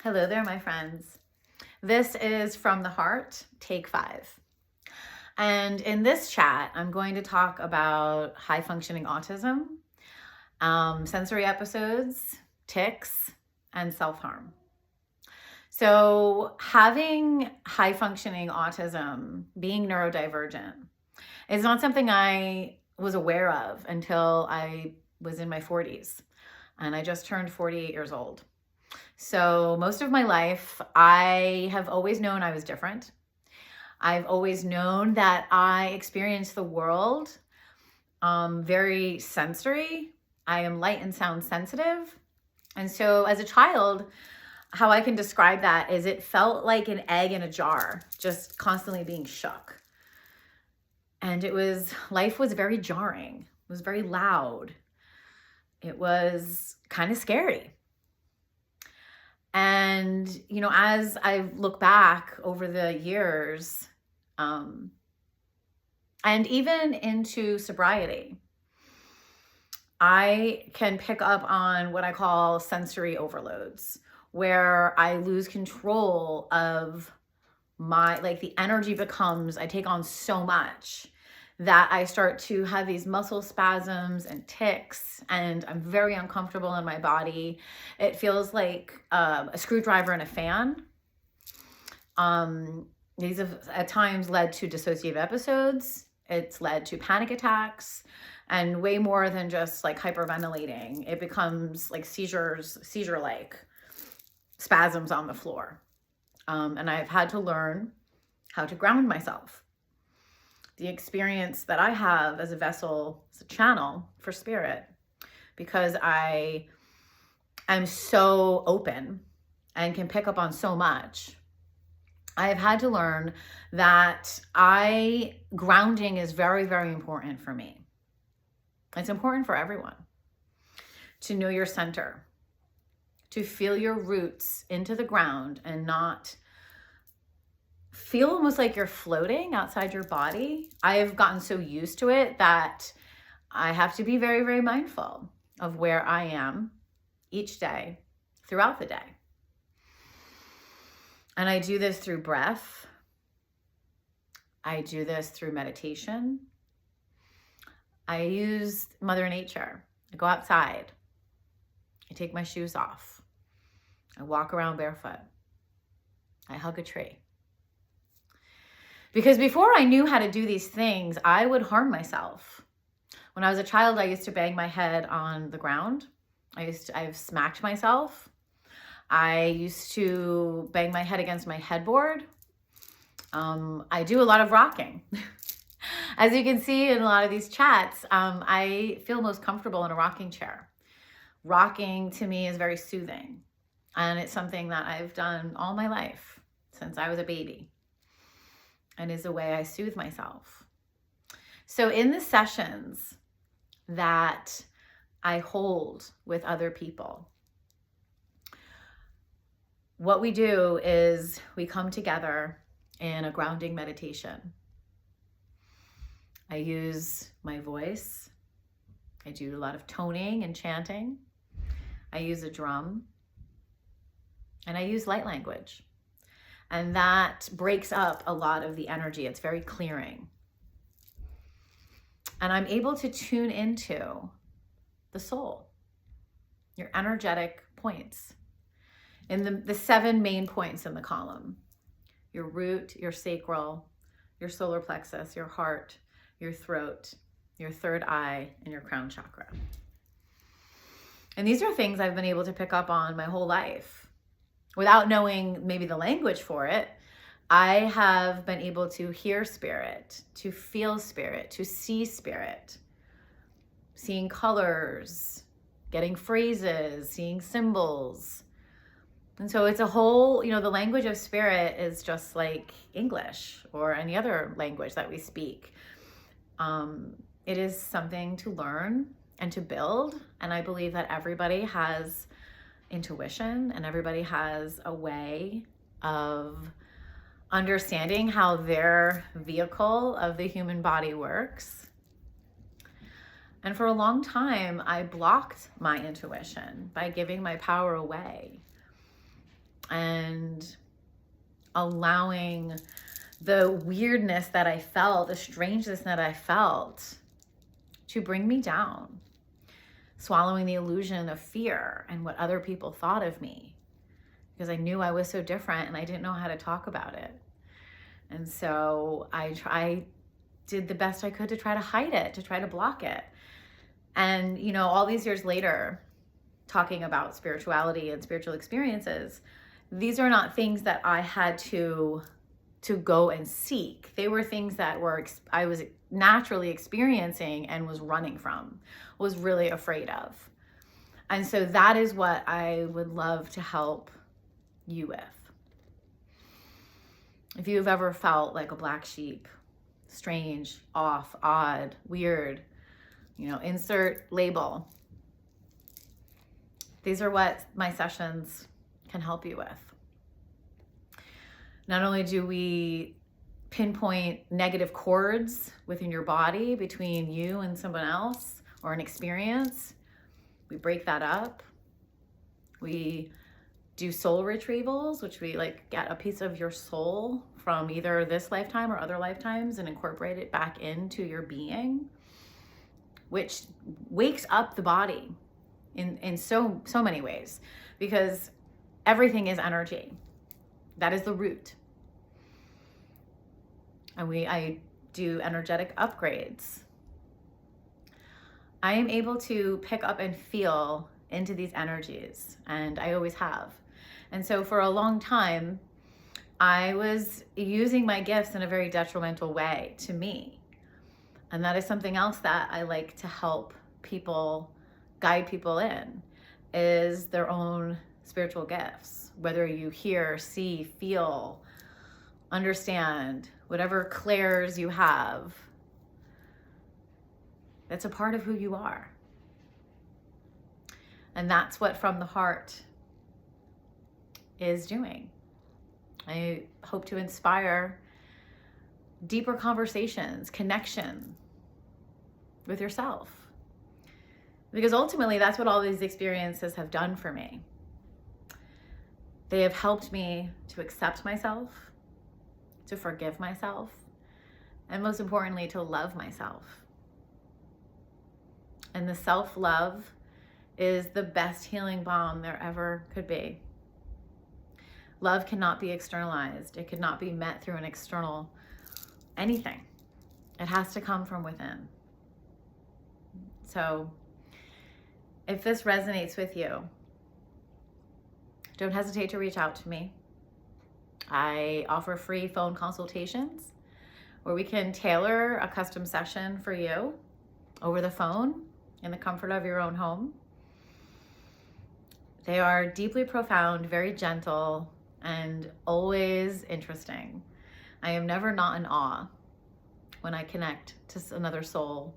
Hello there, my friends. This is From the Heart, take 5. And in this chat, I'm going to talk about high functioning autism, sensory episodes, tics, and self-harm. So having high functioning autism, being neurodivergent, is not something I was aware of until I was in my 40s. And I just turned 48 years old. So most of my life, I have always known I was different. I've always known that I experience the world very sensory. I am light and sound sensitive. And so as a child, how I can describe that is it felt like an egg in a jar, just constantly being shook. And life was very jarring. It was very loud. It was kind of scary. And, as I look back over the years, and even into sobriety, I can pick up on what I call sensory overloads, where I lose control of the energy I take on so much that I start to have these muscle spasms and tics, and I'm very uncomfortable in my body. It feels like a screwdriver in a fan. These have at times led to dissociative episodes. It's led to panic attacks, and way more than just like hyperventilating. It becomes like seizure-like spasms on the floor. And I've had to learn how to ground myself. The experience that I have as a vessel, as a channel for spirit, because I am so open and can pick up on so much. I have had to learn that grounding is very, very important for me. It's important for everyone to know your center, to feel your roots into the ground and not feel almost like you're floating outside your body. I have gotten so used to it that I have to be very, very mindful of where I am each day, throughout the day. And I do this through breath. I do this through meditation. I use Mother Nature. I go outside. I take my shoes off. I walk around barefoot. I hug a tree. Because before I knew how to do these things, I would harm myself. When I was a child, I used to bang my head on the ground. I've smacked myself. I used to bang my head against my headboard. I do a lot of rocking. As you can see in a lot of these chats, I feel most comfortable in a rocking chair. Rocking to me is very soothing. And it's something that I've done all my life since I was a baby, and is a way I soothe myself. So in the sessions that I hold with other people, what we do is we come together in a grounding meditation. I use my voice. I do a lot of toning and chanting. I use a drum. And I use light language. And that breaks up a lot of the energy. It's very clearing. And I'm able to tune into the soul, your energetic points, in the 7 main points in the column: your root, your sacral, your solar plexus, your heart, your throat, your third eye, and your crown chakra. And these are things I've been able to pick up on my whole life. Without knowing maybe the language for it, I have been able to hear spirit, to feel spirit, to see spirit, seeing colors, getting phrases, seeing symbols. And so it's a whole, the language of spirit is just like English or any other language that we speak. It is something to learn and to build. And I believe that everybody has intuition and everybody has a way of understanding how their vehicle of the human body works. And for a long time, I blocked my intuition by giving my power away. allowing the weirdness that I felt, the strangeness that I felt, to bring me down, swallowing the illusion of fear and what other people thought of me, because I knew I was so different and I didn't know how to talk about it. And so I did the best I could to try to hide it, to try to block it. And, you know, all these years later, talking about spirituality and spiritual experiences, these are not things that I had to go and seek. They were things that I was naturally experiencing and was running from, was really afraid of. And so that is what I would love to help you with. If you've ever felt like a black sheep, strange, off, odd, weird, you know, insert label. These are what my sessions can help you with. Not only do we pinpoint negative cords within your body between you and someone else or an experience, we break that up. We do soul retrievals, which we like get a piece of your soul from either this lifetime or other lifetimes and incorporate it back into your being, which wakes up the body in so many ways, because everything is energy. That is the root. And I do energetic upgrades. I am able to pick up and feel into these energies, and I always have. And so for a long time, I was using my gifts in a very detrimental way to me. And that is something else that I like to help people, guide people in, is their own spiritual gifts. Whether you hear, see, feel, understand, whatever clairs you have, that's a part of who you are. And that's what From the Heart is doing. I hope to inspire deeper conversations, connection with yourself. Because ultimately, that's what all these experiences have done for me. They have helped me to accept myself, to forgive myself, and most importantly, to love myself. And the self-love is the best healing balm there ever could be. Love cannot be externalized. It could not be met through an external anything. It has to come from within. So if this resonates with you, don't hesitate to reach out to me. I offer free phone consultations where we can tailor a custom session for you over the phone in the comfort of your own home. They are deeply profound, very gentle, and always interesting. I am never not in awe when I connect to another soul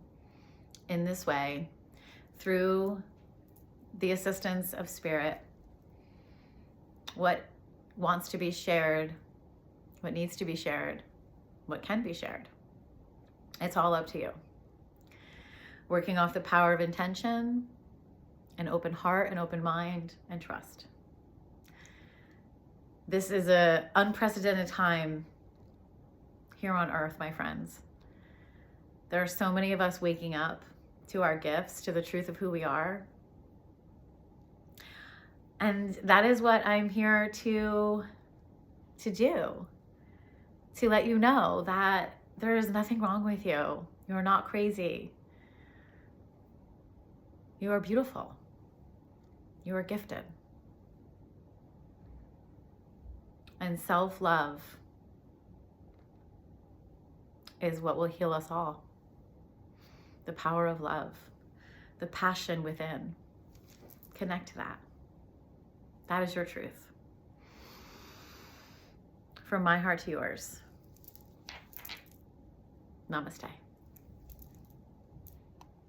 in this way through the assistance of spirit. What wants to be shared, what needs to be shared, what can be shared. It's all up to you. Working off the power of intention, an open heart, an open mind, and trust. This is an unprecedented time here on earth, my friends. There are so many of us waking up to our gifts, to the truth of who we are. And that is what I'm here to do, to let you know that there is nothing wrong with you. You're not crazy. You are beautiful. You are gifted. And self-love is what will heal us all. The power of love, the passion within. Connect to that. That is your truth. From my heart to yours. Namaste.